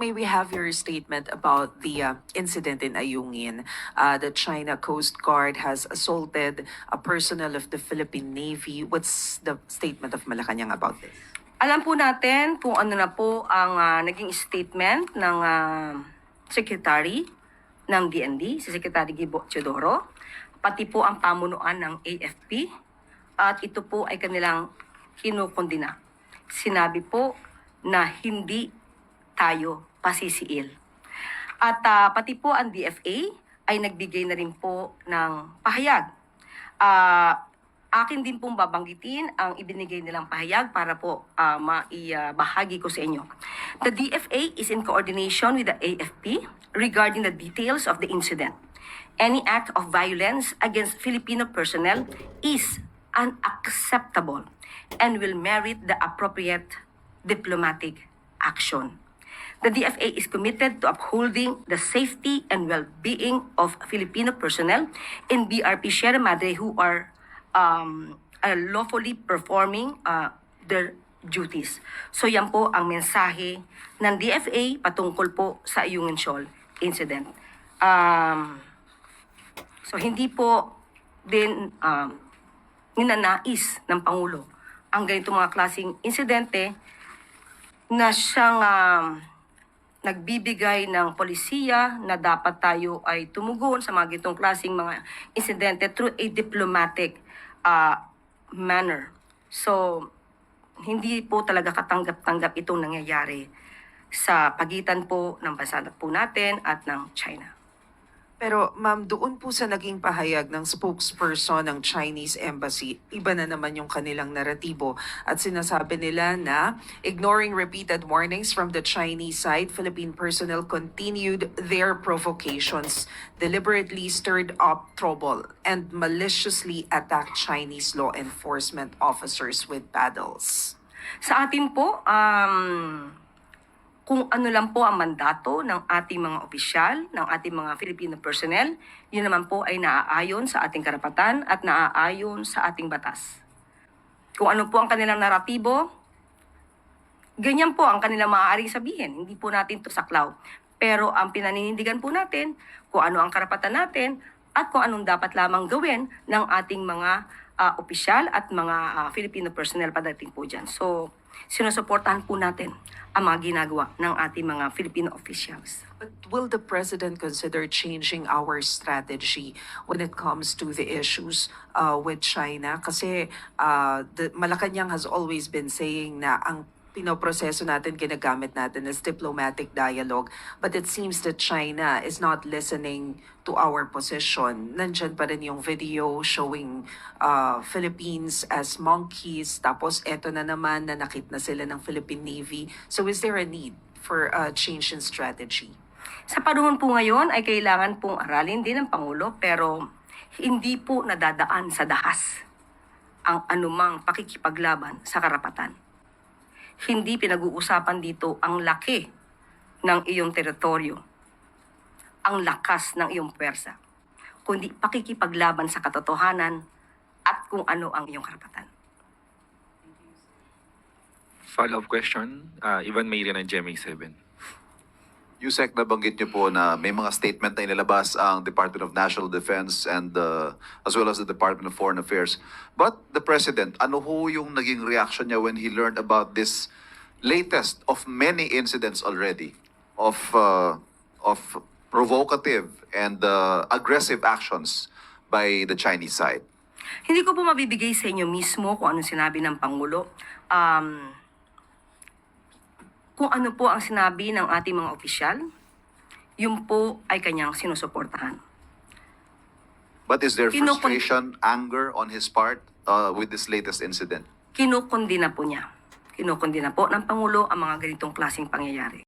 may we have your statement about the incident in Ayungin? The China Coast Guard has assaulted a personnel of the Philippine Navy. What's the statement of Malacanang about this? Alam po natin kung ano na po ang naging statement ng Secretary ng DND, si Secretary Gibo Teodoro, pati po ang pamunuan ng AFP, at ito po ay kanilang kinukondina. Sinabi po na hindi tayo pasisiil. At pati po ang DFA ay nagbigay na rin po ng pahayag. Akin din pong babanggitin ang ibinigay nilang pahayag para po maibahagi ko sa inyo. The DFA is in coordination with the AFP regarding the details of the incident. Any act of violence against Filipino personnel is unacceptable and will merit the appropriate diplomatic action. The DFA is committed to upholding the safety and well-being of Filipino personnel in BRP Sierra Madre who are lawfully performing their duties. So yan po ang mensahe ng DFA patungkol po sa Ayungin Shoal incident. So hindi po din ninanais ng Pangulo ang ganitong mga klaseng insidente na siyang nagbibigay ng polisiya na dapat tayo ay tumugon sa mga ganitong klaseng mga insidente through a diplomatic manner. So, hindi po talaga katanggap-tanggap itong nangyayari sa pagitan po ng bansa po natin at ng China. Pero ma'am, doon po sa naging pahayag ng spokesperson ng Chinese Embassy, iba na naman yung kanilang naratibo at sinasabi nila na ignoring repeated warnings from the Chinese side, Philippine personnel continued their provocations, deliberately stirred up trouble, and maliciously attacked Chinese law enforcement officers with paddles. Sa atin po, kung ano lang po ang mandato ng ating mga opisyal, ng ating mga Filipino personnel, yun naman po ay naaayon sa ating karapatan at naaayon sa ating batas. Kung ano po ang kanilang naratibo, ganyan po ang kanilang maaaring sabihin. Hindi po natin to saklaw. Pero ang pinaninindigan po natin, kung ano ang karapatan natin, at kung anong dapat lamang gawin ng ating mga opisyal at mga Filipino personnel padating po dyan. So, sinusuportahan po natin ang mga ginagawa ng ating mga Filipino officials. But will the President consider changing our strategy when it comes to the issues with China? Kasi the Malacanang has always been saying na ang pinoproseso natin, ginagamit natin as diplomatic dialogue. But it seems that China is not listening to our position. Nandyan pa rin yung video showing Philippines as monkeys. Tapos eto na naman, nanakit na sila ng Philippine Navy. So is there a need for a change in strategy? Sa panahon po ngayon ay kailangan pong aralin din ng Pangulo pero hindi po nadadaan sa dahas ang anumang pakikipaglaban sa karapatan. Hindi pinag-uusapan dito ang laki ng iyong teritoryo, ang lakas ng iyong puwersa, kundi pakikipaglaban sa katotohanan at kung ano ang iyong karapatan. Follow-up question, Ivan Mayrian ng GMA7. Yusek, nabanggit niyo po na may mga statement na inilabas ang Department of National Defense and as well as the Department of Foreign Affairs. But the President, ano ho yung naging reaction niya when he learned about this latest of many incidents already of provocative and aggressive actions by the Chinese side? Hindi ko po mabibigay sa inyo mismo kung ano sinabi ng Pangulo. Kung ano po ang sinabi ng ating mga opisyal, yun po ay kanyang sinusuportahan. But is there frustration, anger on his part with this latest incident? Kinukundina po niya. Kinukundina po ng Pangulo ang mga ganitong klaseng pangyayari.